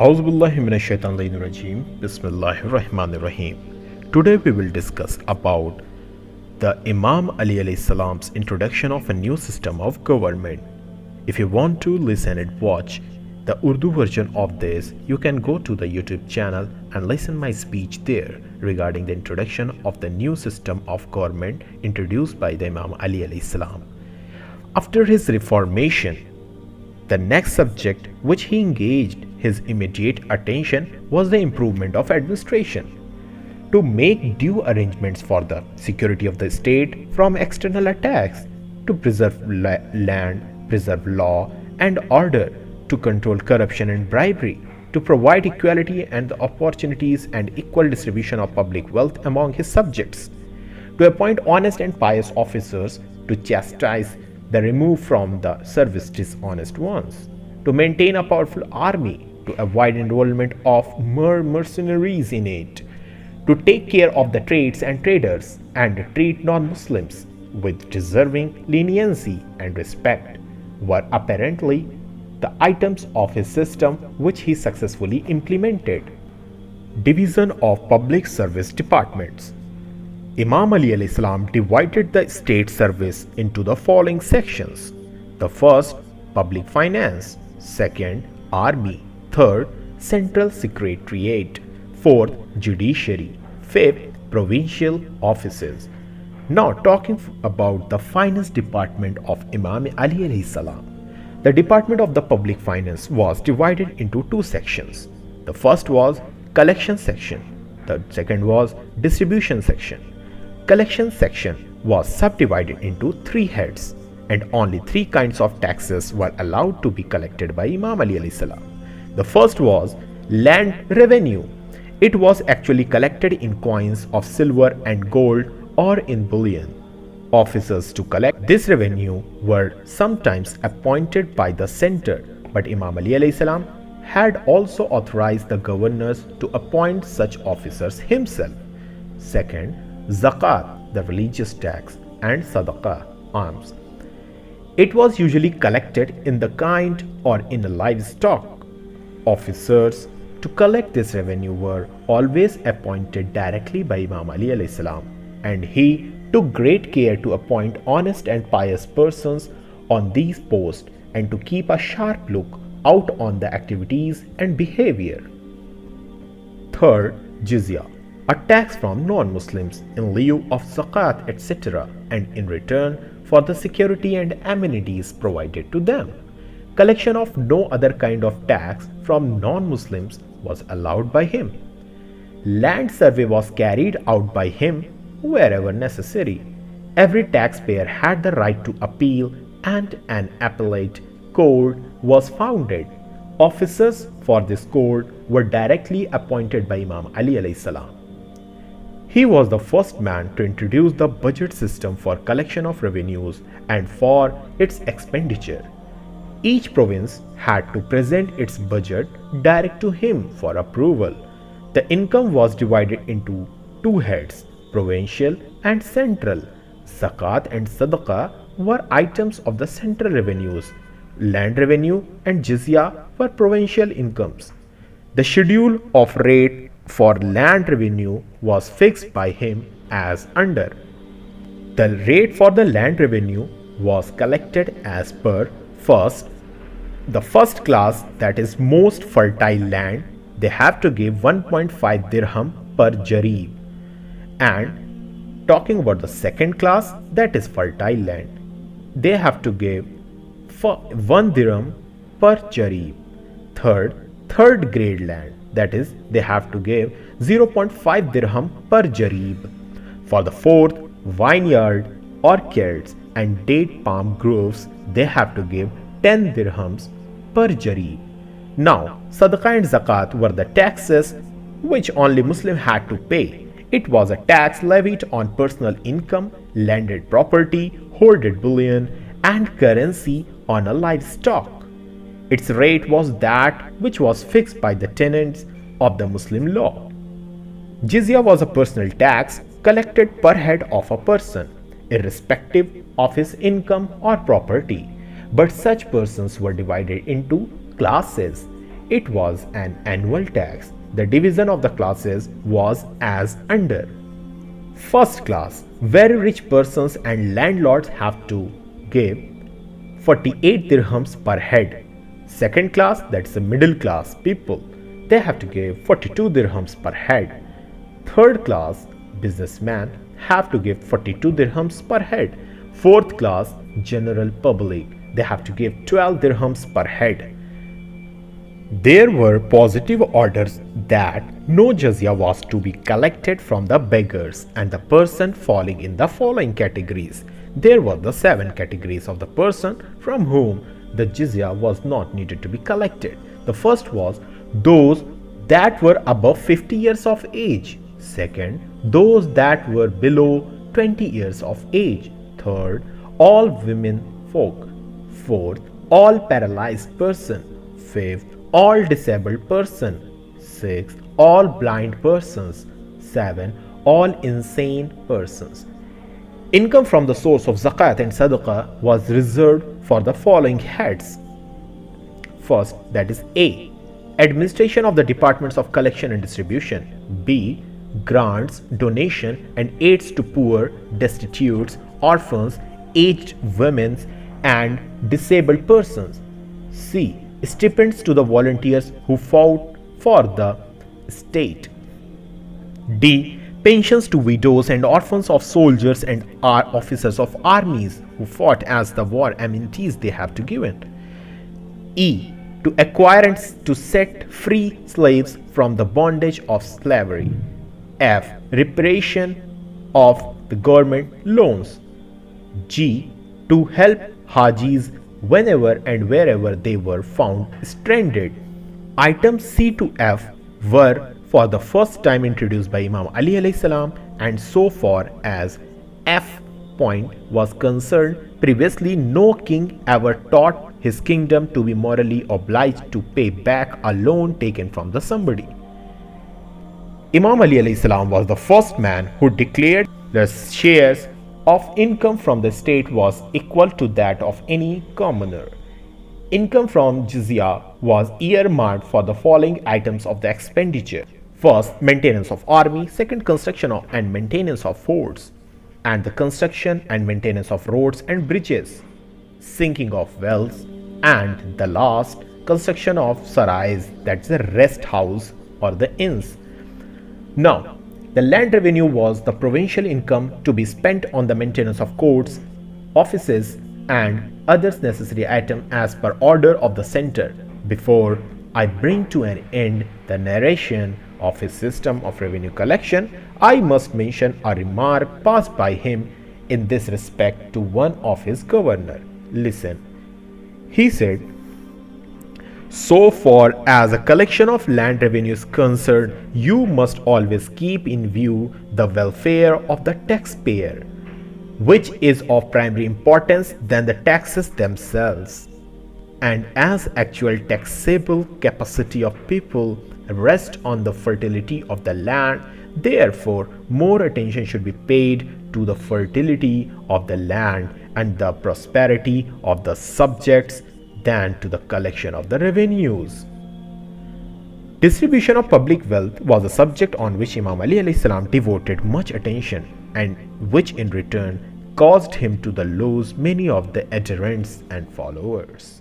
Auzubillahiminashaitanirrajim. Bismillahirrahmanirrahim. Today we will discuss about the Imam Ali alayhi salam's introduction of a new system of government. If you want to listen and watch the Urdu version of this, you can go to the YouTube channel and listen my speech there regarding the introduction of the new system of government introduced by the Imam Ali alayhi salam. After his reformation, the next subject which he engaged his immediate attention was the improvement of administration. To make due arrangements for the security of the state from external attacks, to preserve land, preserve law and order, to control corruption and bribery, to provide equality and opportunities and equal distribution of public wealth among his subjects, to appoint honest and pious officers, to chastise the removed from the service dishonest ones, to maintain a powerful army, to avoid enrollment of mere mercenaries in it, to take care of the trades and traders, and treat non-Muslims with deserving leniency and respect, were apparently the items of his system which he successfully implemented. Division of public service departments. Imam Ali alayhi salam divided the state service into the following sections. The first, public finance; second, army; third, central secretariat; fourth, judiciary; fifth, provincial offices. Now talking about the finance department of Imam Ali alayhi salam. The department of the public finance was divided into two sections. The first was collection section. The second was distribution section. Collection section was subdivided into three heads, and only three kinds of taxes were allowed to be collected by Imam Ali alayhi salam. The first was land revenue. It was actually collected in coins of silver and gold or in bullion. Officers to collect this revenue were sometimes appointed by the center, but Imam Ali alayhi salam had also authorized the governors to appoint such officers himself. Second, zakat, the religious tax, and sadaqah, alms. It was usually collected in the kind or in a livestock. Officers to collect this revenue were always appointed directly by Imam Ali alayhi salam, and he took great care to appoint honest and pious persons on these posts and to keep a sharp look out on the activities and behavior. Third, jizya, a tax from non-Muslims in lieu of zakat, etc., and in return for the security and amenities provided to them. Collection of no other kind of tax from non-Muslims was allowed by him. Land survey was carried out by him wherever necessary. Every taxpayer had the right to appeal, and an appellate court was founded. Officers for this court were directly appointed by Imam Ali alayhi salam. He was the first man to introduce the budget system for collection of revenues and for its expenditure. Each province had to present its budget direct to him for approval. The income was divided into two heads, provincial and central. Zakat and sadaqah were items of the central revenues. Land revenue and jizya were provincial incomes. The schedule of rate for land revenue was fixed by him as under. The rate for the land revenue was collected as per: first, the first class, that is most fertile land, they have to give 1.5 dirham per jareeb. And talking about the second class, that is fertile land, they have to give 1 dirham per jareeb. Third grade land, that is they have to give 0.5 dirham per jareeb. For the fourth, vineyard, orchards and date palm groves, they have to give 10 dirhams per jareeb. Now, sadaqah and zakat were the taxes which only Muslim had to pay. It was a tax levied on personal income, landed property, hoarded bullion, and currency on a livestock. Its rate was that which was fixed by the tenets of the Muslim law. Jizya was a personal tax collected per head of a person, irrespective of his income or property, but such persons were divided into classes. It was an annual tax. The division of the classes was as under. First class, very rich persons and landlords have to give 48 dirhams per head. Second class, that's the middle class people, they have to give 42 dirhams per head. Third class, businessmen have to give 42 dirhams per head. Fourth class, general public, they have to give 12 dirhams per head. There were positive orders that no jizya was to be collected from the beggars and the person falling in the following categories. There were the 7 categories of the person from whom the jizya was not needed to be collected. The first was those that were above 50 years of age. Second, those that were below 20 years of age. Third, all women folk. Fourth, all paralyzed person. Fifth, all disabled person. Sixth, all blind persons. 7. All insane persons. Income from the source of zakat and sadaqah was reserved for the following heads. First, that is A. Administration of the departments of collection and distribution. B. Grants, donation and aids to poor, destitutes, orphans, aged women and disabled persons. C. Stipends to the volunteers who fought for the state. D. Pensions to widows and orphans of soldiers and officers of armies who fought as the war amenities they have to give it. E. To acquire and to set free slaves from the bondage of slavery. F. Reparation of the government loans. G. To help Hajis whenever and wherever they were found stranded. Items C to F were for the first time introduced by Imam Ali alayhi salam, and so far as F point was concerned, previously no king ever taught his kingdom to be morally obliged to pay back a loan taken from the somebody. Imam Ali alayhi salam was the first man who declared the shares of income from the state was equal to that of any commoner. Income from jizya was earmarked for the following items of the expenditure. First, maintenance of army. Second, construction of and maintenance of forts, and the construction and maintenance of roads and bridges, sinking of wells, and the last, construction of sarais, that's the rest house or the inns. Now, the land revenue was the provincial income to be spent on the maintenance of courts, offices and others necessary items as per order of the center. Before I bring to an end the narration of his system of revenue collection, I must mention a remark passed by him in this respect to one of his governor. Listen. He said, "So far as a collection of land revenue is concerned, you must always keep in view the welfare of the taxpayer, which is of primary importance than the taxes themselves. And as actual taxable capacity of people rests on the fertility of the land, therefore more attention should be paid to the fertility of the land and the prosperity of the subjects than to the collection of the revenues." Distribution of public wealth was a subject on which Imam Ali alayhi salam devoted much attention, and which in return caused him to lose many of the adherents and followers.